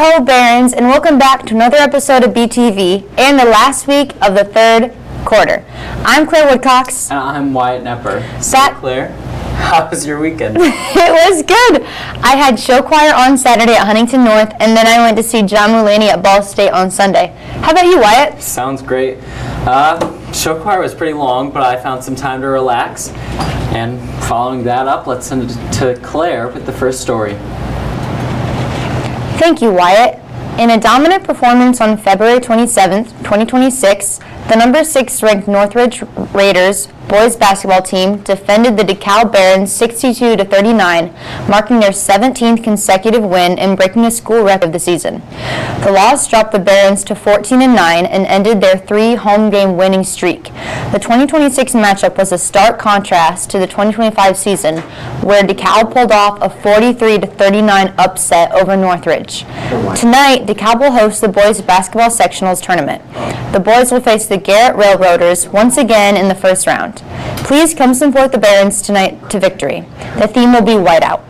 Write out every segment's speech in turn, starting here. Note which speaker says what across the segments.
Speaker 1: Hi-ho, Barons, and welcome back to another episode of BTV and the last week of the third quarter. I'm Claire Woodcox.
Speaker 2: And I'm Wyatt Nepper. So Claire, how was your weekend?
Speaker 1: It was good. I had show choir on Saturday at Huntington North, and then I went to see John Mulaney at Ball State on Sunday. How about you, Wyatt?
Speaker 2: Sounds great. Show choir was pretty long, but I found some time to relax. And following that up, let's send it to Claire with the first story.
Speaker 1: Thank you, Wyatt. In a dominant performance on February 27, 2026, the number 6 ranked Northridge Raiders boys basketball team defended the DeKalb Barons 62-39, marking their 17th consecutive win and breaking a school record of the season. The loss dropped the Barons to 14-9 and ended their 3 home game winning streak. The 2026 matchup was a stark contrast to the 2025 season, where DeKalb pulled off a 43-39 upset over Northridge. Tonight, DeKalb will host the boys basketball sectionals tournament. The boys will face the Garrett Railroaders once again in the first round. Please come support the Barons tonight to victory. The theme will be whiteout.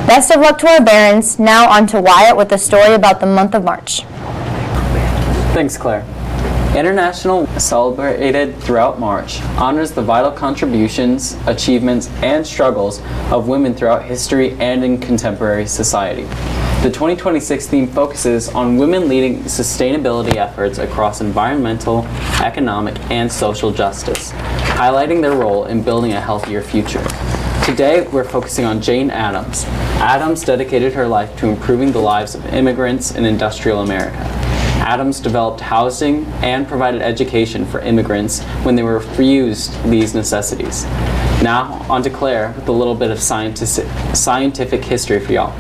Speaker 1: Best of luck to our Barons. Now on to Wyatt with a story about the month of March.
Speaker 2: Thanks, Claire. International celebrated throughout March honors the vital contributions, achievements, and struggles of women throughout history and in contemporary society. The 2026 theme focuses on women leading sustainability efforts across environmental, economic, and social justice, highlighting their role in building a healthier future. Today, we're focusing on Jane Addams. Addams dedicated her life to improving the lives of immigrants in industrial America. Addams developed housing and provided education for immigrants when they were refused these necessities. Now, on to Claire with a little bit of scientific history for y'all.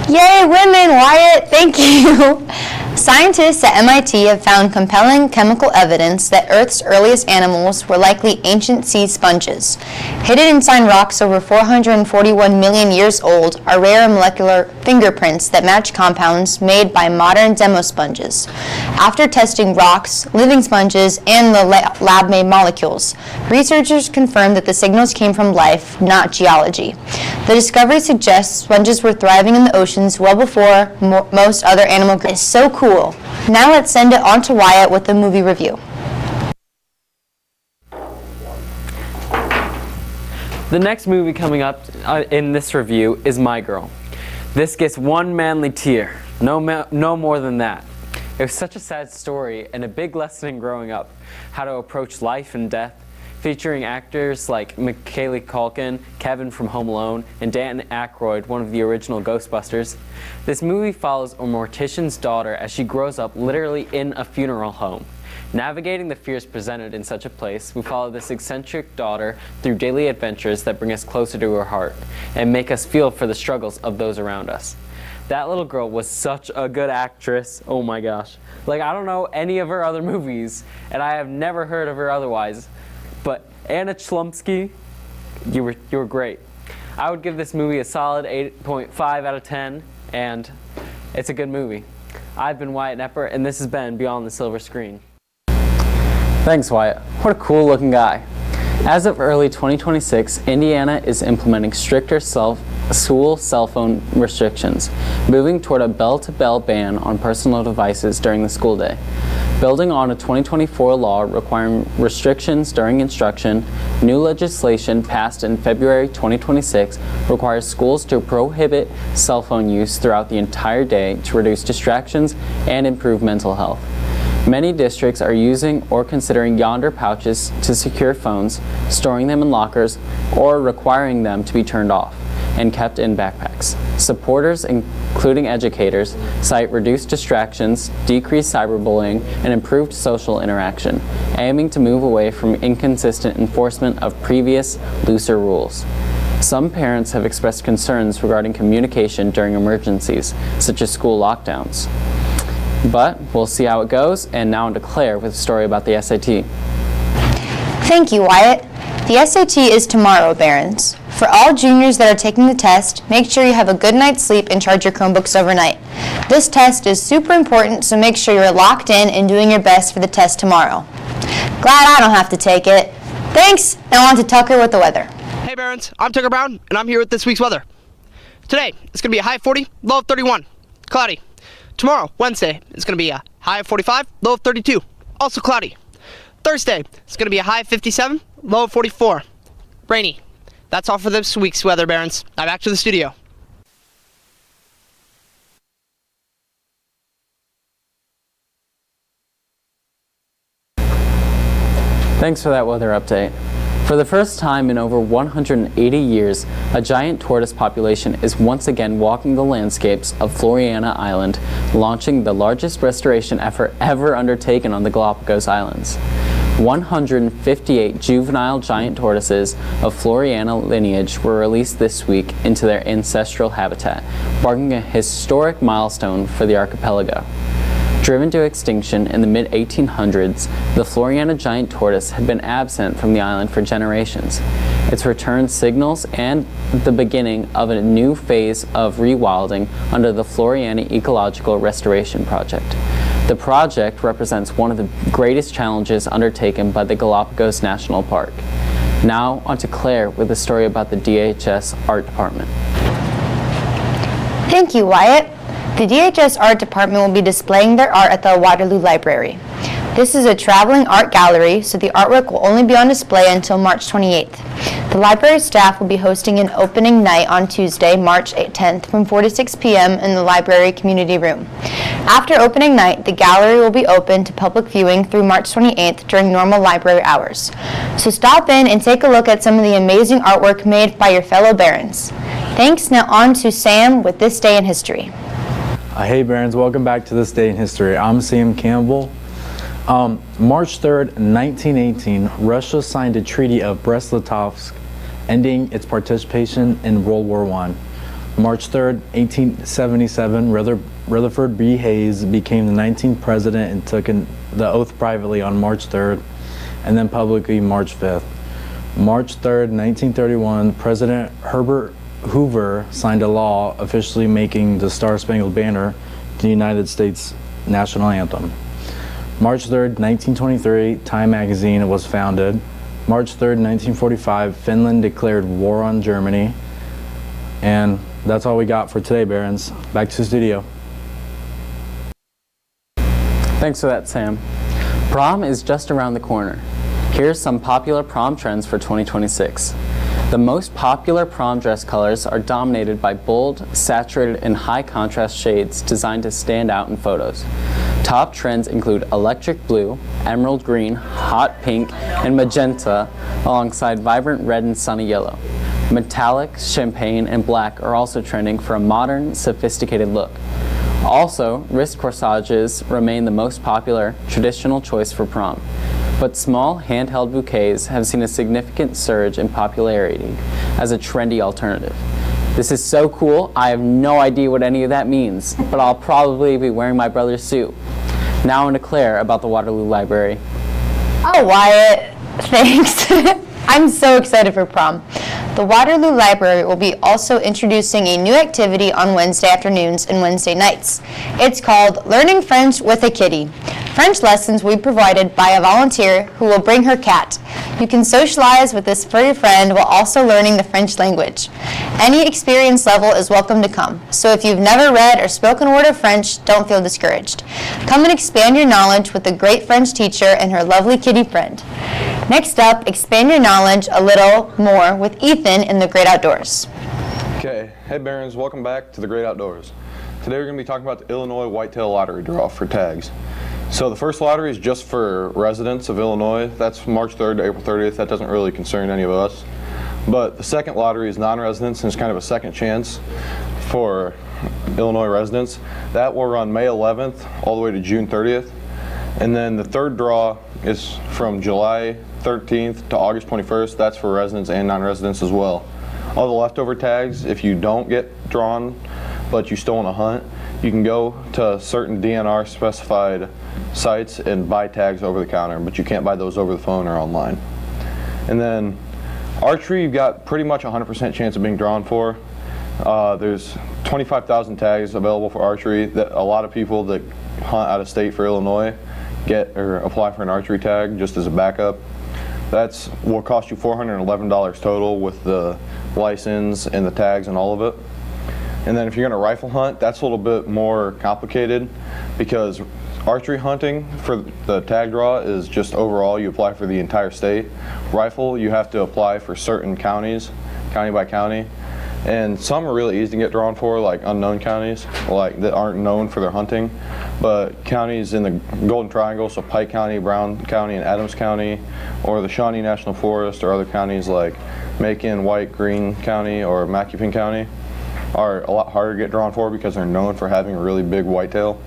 Speaker 1: Yay, women, Wyatt, thank you. Scientists at MIT have found compelling chemical evidence that Earth's earliest animals were likely ancient sea sponges. Hidden inside rocks over 441 million years old are rare molecular fingerprints that match compounds made by modern demosponges. After testing rocks, living sponges, and the lab-made molecules, researchers confirmed that the signals came from life, not geology. The discovery suggests sponges were thriving in the oceans well before most other animal groups. It's so cool. Now let's send it on to Wyatt with the movie review.
Speaker 2: The next movie coming up in this review is My Girl. This gets one manly tear, no more than that. It was such a sad story and a big lesson in growing up, how to approach life and death, featuring actors like Macaulay Culkin, Kevin from Home Alone, and Dan Aykroyd, one of the original Ghostbusters. This movie follows a mortician's daughter as she grows up literally in a funeral home. Navigating the fears presented in such a place, we follow this eccentric daughter through daily adventures that bring us closer to her heart and make us feel for the struggles of those around us. That little girl was such a good actress. Oh my gosh. Like, I don't know any of her other movies, and I have never heard of her otherwise. But Anna Chlumsky, you were great. I would give this movie a solid 8.5 out of 10, and it's a good movie. I've been Wyatt Nepper, and this has been Beyond the Silver Screen. Thanks, Wyatt. What a cool looking guy. As of early 2026, Indiana is implementing stricter school cell phone restrictions, moving toward a bell-to-bell ban on personal devices during the school day. Building on a 2024 law requiring restrictions during instruction, new legislation passed in February 2026 requires schools to prohibit cell phone use throughout the entire day to reduce distractions and improve mental health. Many districts are using or considering Yonder pouches to secure phones, storing them in lockers, or requiring them to be turned off and kept in backpacks. Supporters, including educators, cite reduced distractions, decreased cyberbullying, and improved social interaction, aiming to move away from inconsistent enforcement of previous, looser rules. Some parents have expressed concerns regarding communication during emergencies, such as school lockdowns. But we'll see how it goes, and now on to Claire with a story about the SAT.
Speaker 1: Thank you, Wyatt. The SAT is tomorrow, Barons. For all juniors that are taking the test, make sure you have a good night's sleep and charge your Chromebooks overnight. This test is super important, so make sure you're locked in and doing your best for the test tomorrow. Glad I don't have to take it. Thanks, and on to Tucker with the weather.
Speaker 3: Hey Barons, I'm Tucker Brown, and I'm here with this week's weather. Today, it's going to be a high of 40, low of 31. Cloudy. Tomorrow, Wednesday, it's going to be a high of 45, low of 32. Also cloudy. Thursday, it's going to be a high of 57, low of 44. Rainy. That's all for this week's weather, Barons. Now back to the studio.
Speaker 2: Thanks for that weather update. For the first time in over 180 years, a giant tortoise population is once again walking the landscapes of Floriana Island, launching the largest restoration effort ever undertaken on the Galapagos Islands. 158 juvenile giant tortoises of Floriana lineage were released this week into their ancestral habitat, marking a historic milestone for the archipelago. Driven to extinction in the mid-1800s, the Floriana giant tortoise had been absent from the island for generations. Its return signals and the beginning of a new phase of rewilding under the Floriana Ecological Restoration Project. The project represents one of the greatest challenges undertaken by the Galapagos National Park. Now onto Claire with a story about the DHS Art Department.
Speaker 1: Thank you, Wyatt. The DHS Art Department will be displaying their art at the Waterloo Library. This is a traveling art gallery, so the artwork will only be on display until March 28th. The library staff will be hosting an opening night on Tuesday, March 10th from 4 to 6 p.m. in the library community room. After opening night, the gallery will be open to public viewing through March 28th during normal library hours. So stop in and take a look at some of the amazing artwork made by your fellow Barons. Thanks. Now on to Sam with This Day in History.
Speaker 4: Hey Barons, welcome back to This Day in History. I'm Sam Campbell. March 3rd, 1918, Russia signed a Treaty of Brest-Litovsk, ending its participation in World War I. March 3rd, 1877, Rutherford B. Hayes became the 19th president and took the oath privately on March 3rd, and then publicly March 5th. March 3rd, 1931, President Herbert Hoover signed a law officially making the Star-Spangled Banner the United States national anthem. March 3rd, 1923, Time magazine was founded. March 3rd, 1945, Finland declared war on Germany. And that's all we got for today, Barons. Back to the studio.
Speaker 2: Thanks for that, Sam. Prom is just around the corner. Here's some popular prom trends for 2026. The most popular prom dress colors are dominated by bold, saturated, and high contrast shades designed to stand out in photos. Top trends include electric blue, emerald green, hot pink, and magenta, alongside vibrant red and sunny yellow. Metallic, champagne, and black are also trending for a modern, sophisticated look. Also, wrist corsages remain the most popular traditional choice for prom. But small handheld bouquets have seen a significant surge in popularity as a trendy alternative. This is so cool, I have no idea what any of that means, but I'll probably be wearing my brother's suit. Now on to Claire about the Waterloo Library.
Speaker 1: Oh, Wyatt, thanks. I'm so excited for prom. The Waterloo Library will be also introducing a new activity on Wednesday afternoons and Wednesday nights. It's called Learning French with a Kitty. French lessons will be provided by a volunteer who will bring her cat. You can socialize with this furry friend while also learning the French language. Any experience level is welcome to come, so if you've never read or spoken a word of French, don't feel discouraged. Come and expand your knowledge with a great French teacher and her lovely kitty friend. Next up, expand your knowledge a little more with Ethan in the Great Outdoors.
Speaker 5: Okay, hey Barons, welcome back to the Great Outdoors. Today we're going to be talking about the Illinois Whitetail Lottery draw for tags. So the first lottery is just for residents of Illinois. That's March 3rd to April 30th. That doesn't really concern any of us. But the second lottery is non-residents, and it's kind of a second chance for Illinois residents. That will run May 11th all the way to June 30th. And then the third draw is from July 13th to August 21st. That's for residents and non-residents as well. All the leftover tags, if you don't get drawn, but you still want to hunt, you can go to certain DNR specified sites and buy tags over the counter, but you can't buy those over the phone or online. And then archery, you've got pretty much 100% chance of being drawn for. There's 25,000 tags available for archery that a lot of people that hunt out of state for Illinois get or apply for an archery tag just as a backup. That's will cost you $411 total with the license and the tags and all of it. And then if you're going to rifle hunt, that's a little bit more complicated because archery hunting for the tag draw is just overall you apply for the entire state. Rifle, you have to apply for certain counties, county by county. And some are really easy to get drawn for, like unknown counties, like that aren't known for their hunting. But counties in the Golden Triangle, so Pike County, Brown County, and Adams County, or the Shawnee National Forest, or other counties like Macon, White, Greene County, or Macoupin County, are a lot harder to get drawn for because they're known for having a really big whitetail.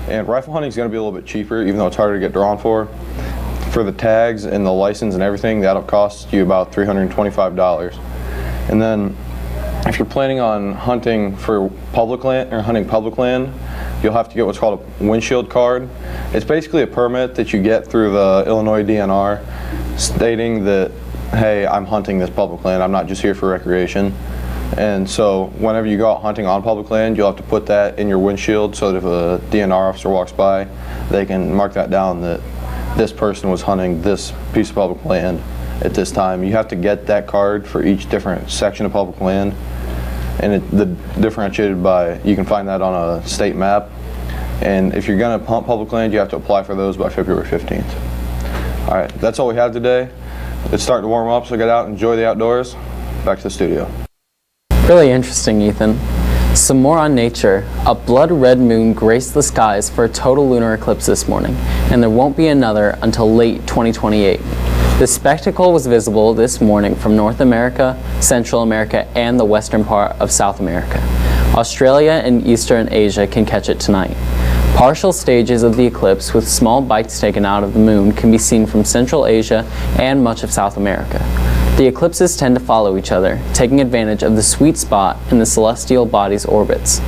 Speaker 5: And rifle hunting is going to be a little bit cheaper, even though it's harder to get drawn for. For the tags and the license and everything, that'll cost you about $325. And then if you're planning on hunting for public land or hunting public land, you'll have to get what's called a windshield card. It's basically a permit that you get through the Illinois DNR stating that, hey, I'm hunting this public land, I'm not just here for recreation. And so whenever you go out hunting on public land, you'll have to put that in your windshield so that if a DNR officer walks by, they can mark that down that this person was hunting this piece of public land at this time. You have to get that card for each different section of public land, and differentiated by, you can find that on a state map. And if you're going to hunt public land, you have to apply for those by February 15th. All right, that's all we have today. It's starting to warm up, so get out and enjoy the outdoors. Back to the studio.
Speaker 2: Really interesting, Ethan. Some more on nature. A blood red moon graced the skies for a total lunar eclipse this morning, and there won't be another until late 2028. The spectacle was visible this morning from North America, Central America, and the western part of South America. Australia and Eastern Asia can catch it tonight. Partial stages of the eclipse with small bites taken out of the moon can be seen from Central Asia and much of South America. The eclipses tend to follow each other, taking advantage of the sweet spot in the celestial body's orbits.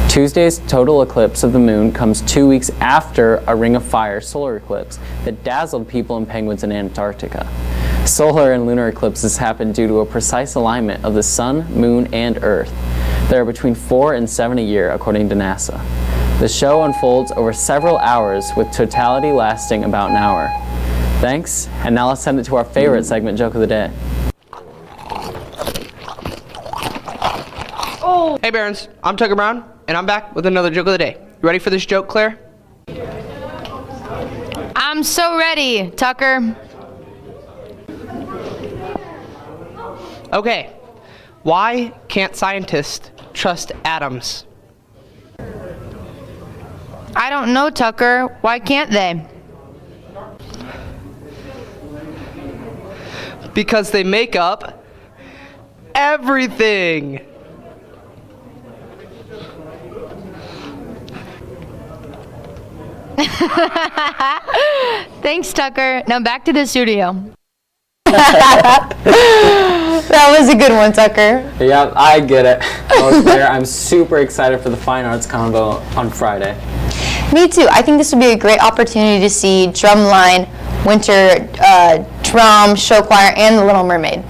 Speaker 2: Tuesday's total eclipse of the moon comes 2 weeks after a Ring of Fire solar eclipse that dazzled people and penguins in Antarctica. Solar and lunar eclipses happen due to a precise alignment of the sun, moon, and earth. There are between 4 and 7 a year, according to NASA. The show unfolds over several hours, with totality lasting about an hour. Thanks, and now let's send it to our favorite segment, Joke of the Day.
Speaker 3: Hey Barons, I'm Tucker Brown, and I'm back with another joke of the day. You ready for this joke, Claire?
Speaker 1: I'm so ready, Tucker.
Speaker 3: Okay, why can't scientists trust atoms?
Speaker 1: I don't know, Tucker. Why can't they?
Speaker 3: Because they make up everything.
Speaker 1: Thanks, Tucker. Now back to the studio. That was a good one, Tucker.
Speaker 2: Yeah, I get it. Well, Claire, I'm super excited for the Fine Arts Convo on Friday.
Speaker 1: Me too. I think this would be a great opportunity to see drumline, winter drum, show choir, and the Little Mermaid.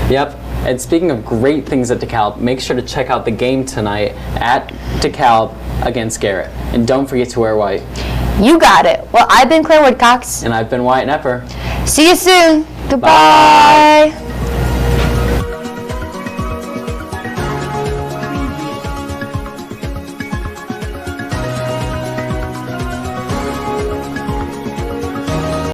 Speaker 2: Yep. And speaking of great things at DeKalb, make sure to check out the game tonight at DeKalb against Garrett. And don't forget to wear white.
Speaker 1: You got it. Well, I've been Claire Woodcox.
Speaker 2: And I've been Wyatt Nepper.
Speaker 1: See you soon. Goodbye. Bye.